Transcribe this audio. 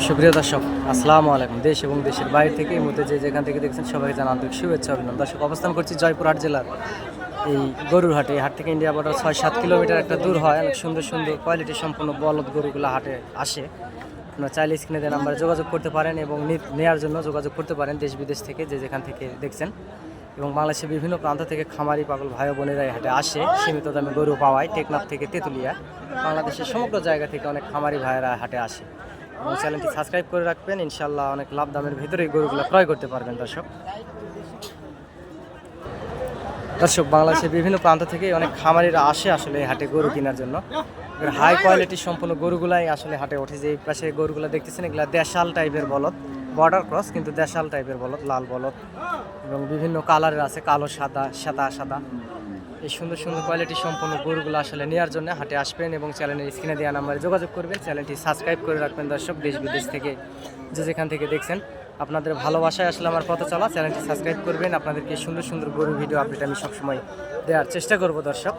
সুপ্রিয় দর্শক, আসসালামু আলাইকুম। দেশ এবং দেশের বাইরে থেকে এই মুহূর্তে যে যেখান থেকে দেখছেন সবাইকে জানান আন্তরিক শুভেচ্ছা অভিনন্দন। দর্শক, অবস্থান করছি জয়পুরহাট জেলার এই গরুর হাটে। হাট থেকে ইন্ডিয়া বর্ডার 6-7 কিলোমিটার একটা দূর হয়। অনেক সুন্দর সুন্দর কোয়ালিটি সম্পন্ন বলদ গরুগুলো হাটে আসে। আপনারা চাইলে স্ক্রিনে দেওয়া নাম্বারে যোগাযোগ করতে পারেন এবং নেওয়ার জন্য যোগাযোগ করতে পারেন দেশ বিদেশ থেকে যে যেখান থেকে দেখছেন। এবং বাংলাদেশের বিভিন্ন প্রান্ত থেকে খামারি পাগল ভাই বোনেরা এই হাটে আসে সীমিত দামে গরু পাওয়ায়। টেকনাফ থেকে তেঁতুলিয়া, বাংলাদেশের সমগ্র জায়গা থেকে অনেক খামারি ভাইয়েরা হাটে আসে। এবং চ্যানেলটি সাবস্ক্রাইব করে রাখবেন, ইনশাল্লাহ অনেক লাভ দামের ভিতরে গরুগুলো ক্রয় করতে পারবেন। দর্শক, বাংলাদেশের বিভিন্ন প্রান্ত থেকে অনেক খামারিরা আসে আসলে এই হাটে গরু কেনার জন্য। হাই কোয়ালিটির সম্পূর্ণ গরুগুলাই আসলে হাটে ওঠে। যে এই পাশে গরুগুলো দেখতেছেন, এগুলো দেশাল টাইপের বলদ, বর্ডার ক্রস কিন্তু দেশাল টাইপের বলদ, লাল বলদ এবং বিভিন্ন কালারের আছে, কালো সাদা সাদা সাদা। এই সুন্দর সুন্দর কোয়ালিটি সম্পন্ন গরুগুলো আসলে নেওয়ার জন্য হাটে আসবেন এবং চ্যানেলের স্ক্রিনে দেওয়া নাম্বারে যোগাযোগ করবেন। চ্যানেলটি সাবস্ক্রাইব করে রাখবেন। দর্শক, দেশ বিদেশ থেকে যে যেখান থেকে দেখছেন, আপনাদের ভালোবাসায় আসলে আমার পথ চলা। চ্যানেলটি সাবস্ক্রাইব করবেন, আপনাদেরকে সুন্দর সুন্দর গরু ভিডিও আপডেট আমি সবসময় দেওয়ার চেষ্টা করব। দর্শক,